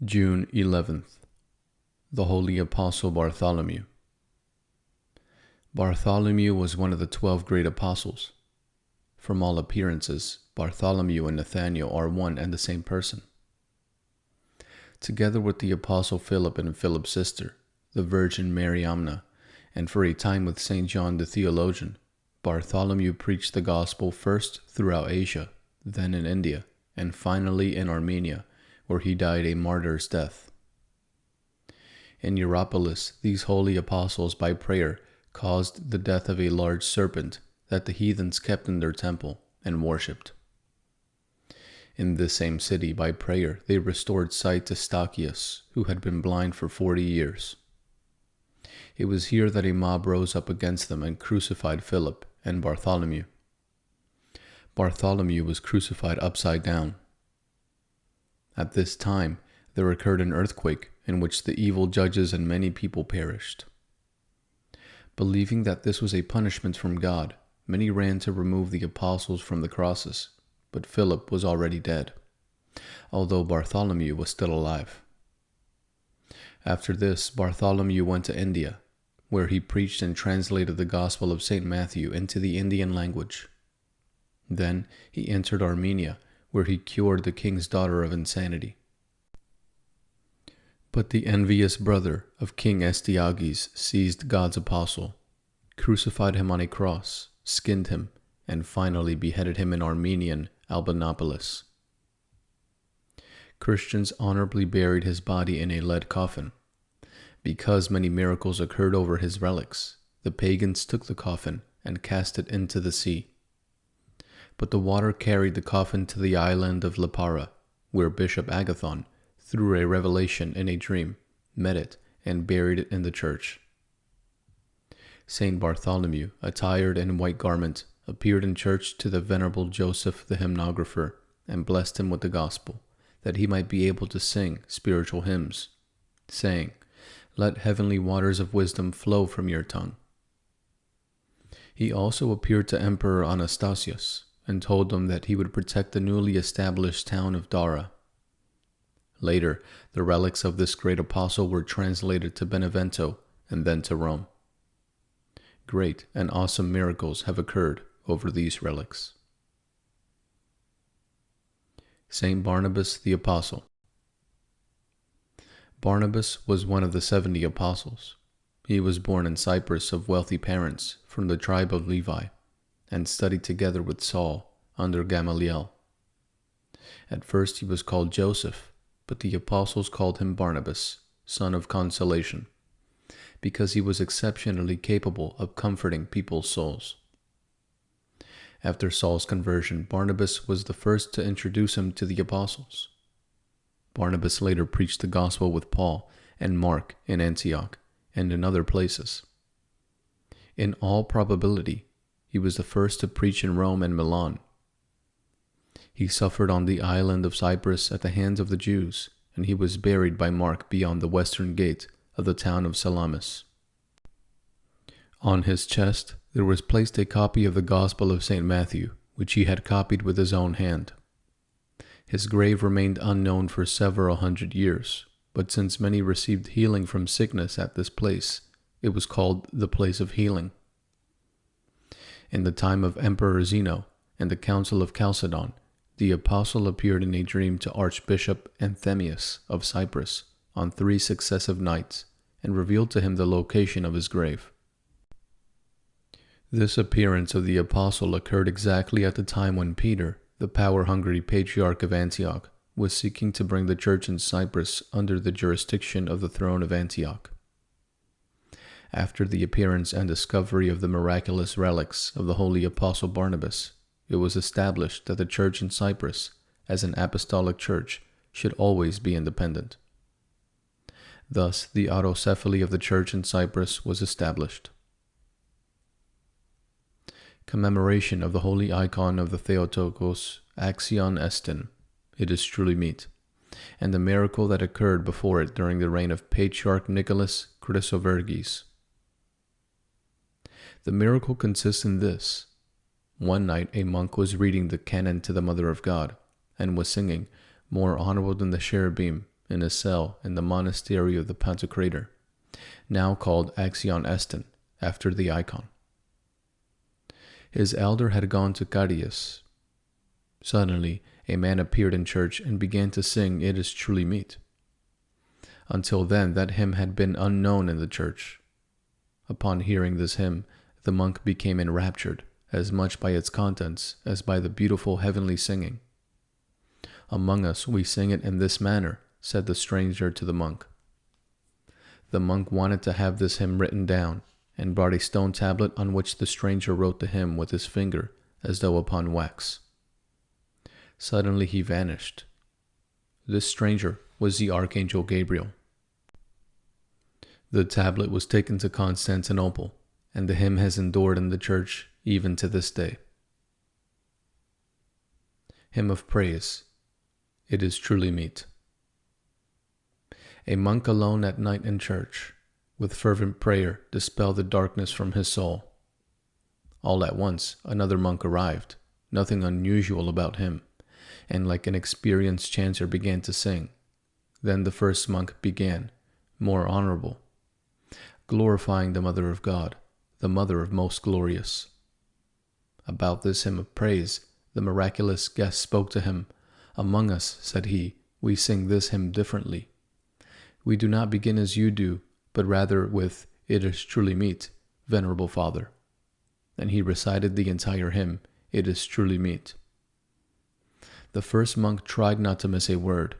June 11th. The Holy Apostle Bartholomew. Bartholomew was one of the 12 great apostles. From all appearances, Bartholomew and Nathanael are one and the same person. Together with the Apostle Philip and Philip's sister, the Virgin Mariamna, and for a time with St. John the theologian, Bartholomew preached the gospel first throughout Asia, then in India, and finally in Armenia, where he died a martyr's death. In Hierapolis, these holy apostles by prayer caused the death of a large serpent that the heathens kept in their temple and worshipped. In this same city, by prayer, they restored sight to Stachys, who had been blind for 40 years. It was here that a mob rose up against them and crucified Philip and Bartholomew. Bartholomew was crucified upside down. At this time, there occurred an earthquake in which the evil judges and many people perished. Believing that this was a punishment from God, many ran to remove the apostles from the crosses, but Philip was already dead, although Bartholomew was still alive. After this, Bartholomew went to India, where he preached and translated the Gospel of St. Matthew into the Indian language. Then he entered Armenia, where he cured the king's daughter of insanity. But the envious brother of King Astyages seized God's apostle, crucified him on a cross, skinned him, and finally beheaded him in Armenian Albanopolis. Christians honorably buried his body in a lead coffin. Because many miracles occurred over his relics, the pagans took the coffin and cast it into the sea. But the water carried the coffin to the island of Lipara, where Bishop Agathon, through a revelation in a dream, met it and buried it in the church. Saint Bartholomew, attired in white garment, appeared in church to the venerable Joseph the hymnographer and blessed him with the gospel, that he might be able to sing spiritual hymns, saying, "Let heavenly waters of wisdom flow from your tongue." He also appeared to Emperor Anastasius and told him that he would protect the newly established town of Dara. Later, the relics of this great apostle were translated to Benevento and then to Rome. Great and awesome miracles have occurred over these relics. Saint Barnabas the Apostle. Barnabas was one of the 70 apostles. He was born in Cyprus of wealthy parents from the tribe of Levi, and studied together with Saul under Gamaliel. At first he was called Joseph, but the apostles called him Barnabas, son of consolation, because he was exceptionally capable of comforting people's souls. After Saul's conversion, Barnabas was the first to introduce him to the apostles. Barnabas later preached the gospel with Paul and Mark in Antioch and in other places. In all probability, he was the first to preach in Rome and Milan. He suffered on the island of Cyprus at the hands of the Jews, and he was buried by Mark beyond the western gate of the town of Salamis. On his chest there was placed a copy of the Gospel of St. Matthew, which he had copied with his own hand. His grave remained unknown for several hundred years, but since many received healing from sickness at this place, it was called the place of healing. In the time of Emperor Zeno and the Council of Chalcedon, the apostle appeared in a dream to Archbishop Anthemius of Cyprus on 3 successive nights and revealed to him the location of his grave. This appearance of the apostle occurred exactly at the time when Peter, the power-hungry patriarch of Antioch, was seeking to bring the church in Cyprus under the jurisdiction of the throne of Antioch. After the appearance and discovery of the miraculous relics of the holy apostle Barnabas, it was established that the church in Cyprus, as an apostolic church, should always be independent. Thus, the autocephaly of the church in Cyprus was established. Commemoration of the holy icon of the Theotokos, Axion Estin, it is truly meet, and the miracle that occurred before it during the reign of Patriarch Nicholas Chrysoverges. The miracle consists in this. One night a monk was reading the canon to the Mother of God, and was singing, "More honorable than the cherubim, in a cell in the monastery of the Pantocrator, now called Axion Estin, after the icon. His elder had gone to Carius. Suddenly, a man appeared in church and began to sing, "It is truly meet." Until then, that hymn had been unknown in the church. Upon hearing this hymn, the monk became enraptured, as much by its contents as by the beautiful heavenly singing. "Among us we sing it in this manner," said the stranger to the monk. The monk wanted to have this hymn written down, and brought a stone tablet on which the stranger wrote the hymn with his finger, as though upon wax. Suddenly he vanished. This stranger was the Archangel Gabriel. The tablet was taken to Constantinople, and the hymn has endured in the church even to this day. Hymn of Praise. It is truly meet. A monk alone at night in church, with fervent prayer dispelled the darkness from his soul. All at once another monk arrived, nothing unusual about him, and like an experienced chanter began to sing. Then the first monk began, more honorable, glorifying the Mother of God, the Mother of Most Glorious. About this hymn of praise, the miraculous guest spoke to him. "Among us," said he, "we sing this hymn differently. We do not begin as you do, but rather with 'It is truly meet,' Venerable Father." And he recited the entire hymn, "It is truly meet." The first monk tried not to miss a word.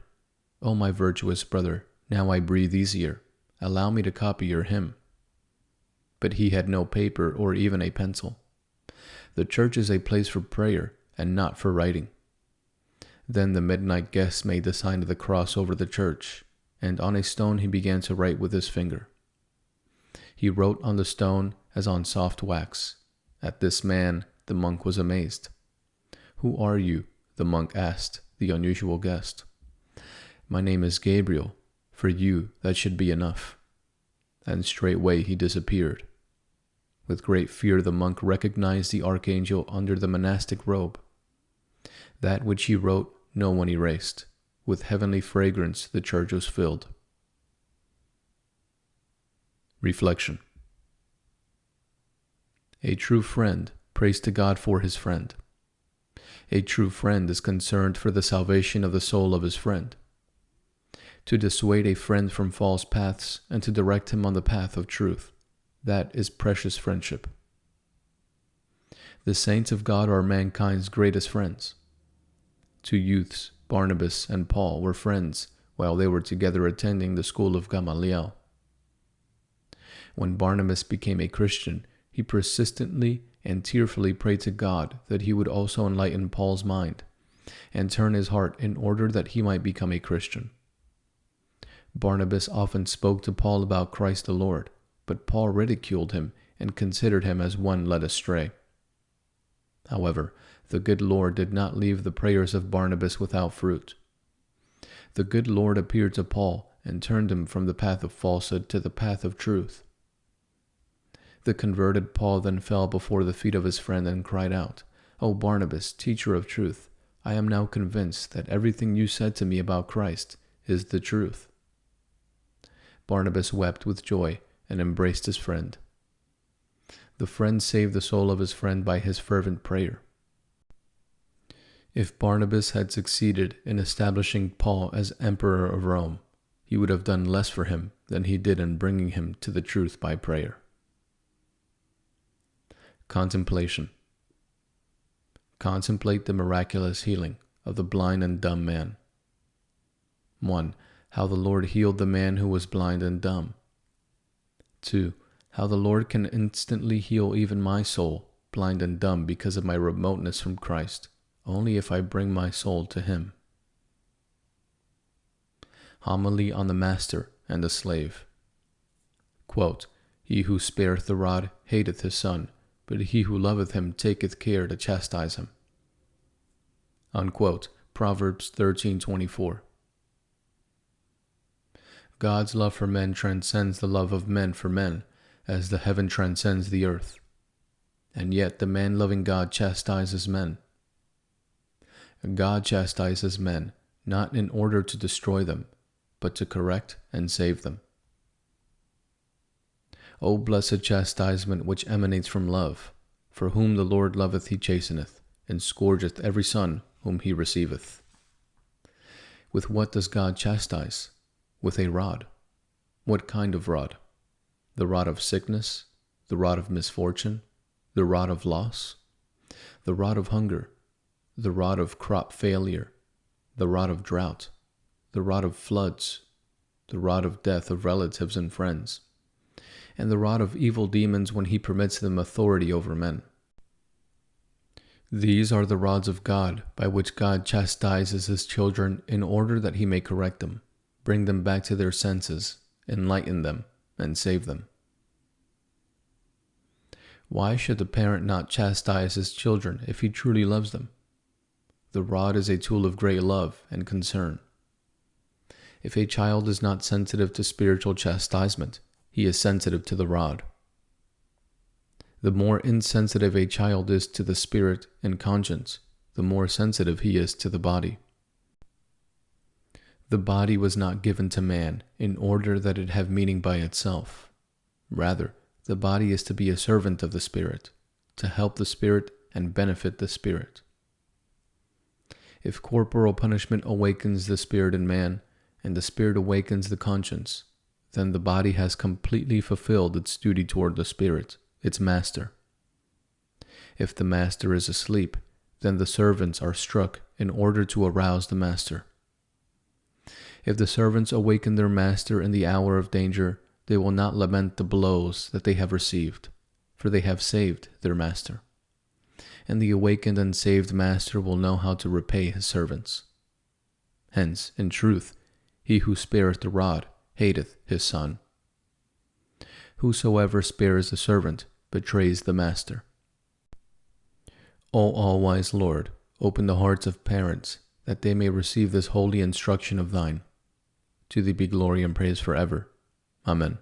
"Oh, my virtuous brother, now I breathe easier. Allow me to copy your hymn." But he had no paper or even a pencil. The church is a place for prayer and not for writing. Then the midnight guest made the sign of the cross over the church, and on a stone he began to write with his finger. He wrote on the stone as on soft wax. At this man, the monk was amazed. "Who are you?" the monk asked the unusual guest. "My name is Gabriel. For you, that should be enough." And straightway he disappeared. With great fear the monk recognized the archangel under the monastic robe. That which he wrote no one erased. With heavenly fragrance the church was filled. Reflection. A true friend prays to God for his friend. A true friend is concerned for the salvation of the soul of his friend. To dissuade a friend from false paths and to direct him on the path of truth, that is precious friendship. The saints of God are mankind's greatest friends. Two youths, Barnabas and Paul, were friends while they were together attending the school of Gamaliel. When Barnabas became a Christian, he persistently and tearfully prayed to God that he would also enlighten Paul's mind and turn his heart in order that he might become a Christian. Barnabas often spoke to Paul about Christ the Lord, but Paul ridiculed him and considered him as one led astray. However, the good Lord did not leave the prayers of Barnabas without fruit. The good Lord appeared to Paul and turned him from the path of falsehood to the path of truth. The converted Paul then fell before the feet of his friend and cried out, "O Barnabas, teacher of truth, I am now convinced that everything you said to me about Christ is the truth." Barnabas wept with joy and embraced his friend. The friend saved the soul of his friend by his fervent prayer. If Barnabas had succeeded in establishing Paul as emperor of Rome, he would have done less for him than he did in bringing him to the truth by prayer. Contemplation. Contemplate the miraculous healing of the blind and dumb man. 1. How the Lord healed the man who was blind and dumb. 2. How the Lord can instantly heal even my soul, blind and dumb because of my remoteness from Christ, only if I bring my soul to Him. Homily on the Master and the Slave. Quote, "He who spareth the rod hateth his son, but he who loveth him taketh care to chastise him." Unquote. Proverbs 13:24. God's love for men transcends the love of men for men, as the heaven transcends the earth. And yet the man-loving God chastises men. God chastises men, not in order to destroy them, but to correct and save them. O blessed chastisement which emanates from love! For whom the Lord loveth he chasteneth, and scourgeth every son whom he receiveth. With what does God chastise? With a rod. What kind of rod? The rod of sickness, the rod of misfortune, the rod of loss, the rod of hunger, the rod of crop failure, the rod of drought, the rod of floods, the rod of death of relatives and friends, and the rod of evil demons when he permits them authority over men. These are the rods of God by which God chastises his children in order that he may correct them, bring them back to their senses, enlighten them, and save them. Why should the parent not chastise his children if he truly loves them? The rod is a tool of great love and concern. If a child is not sensitive to spiritual chastisement, he is sensitive to the rod. The more insensitive a child is to the spirit and conscience, the more sensitive he is to the body. The body was not given to man in order that it have meaning by itself. Rather, the body is to be a servant of the spirit, to help the spirit and benefit the spirit. If corporal punishment awakens the spirit in man, and the spirit awakens the conscience, then the body has completely fulfilled its duty toward the spirit, its master. If the master is asleep, then the servants are struck in order to arouse the master. If the servants awaken their master in the hour of danger, they will not lament the blows that they have received, for they have saved their master. And the awakened and saved master will know how to repay his servants. Hence, in truth, he who spareth the rod hateth his son. Whosoever spares the servant betrays the master. O all-wise Lord, open the hearts of parents, that they may receive this holy instruction of thine. To thee be glory and praise forever. Amen.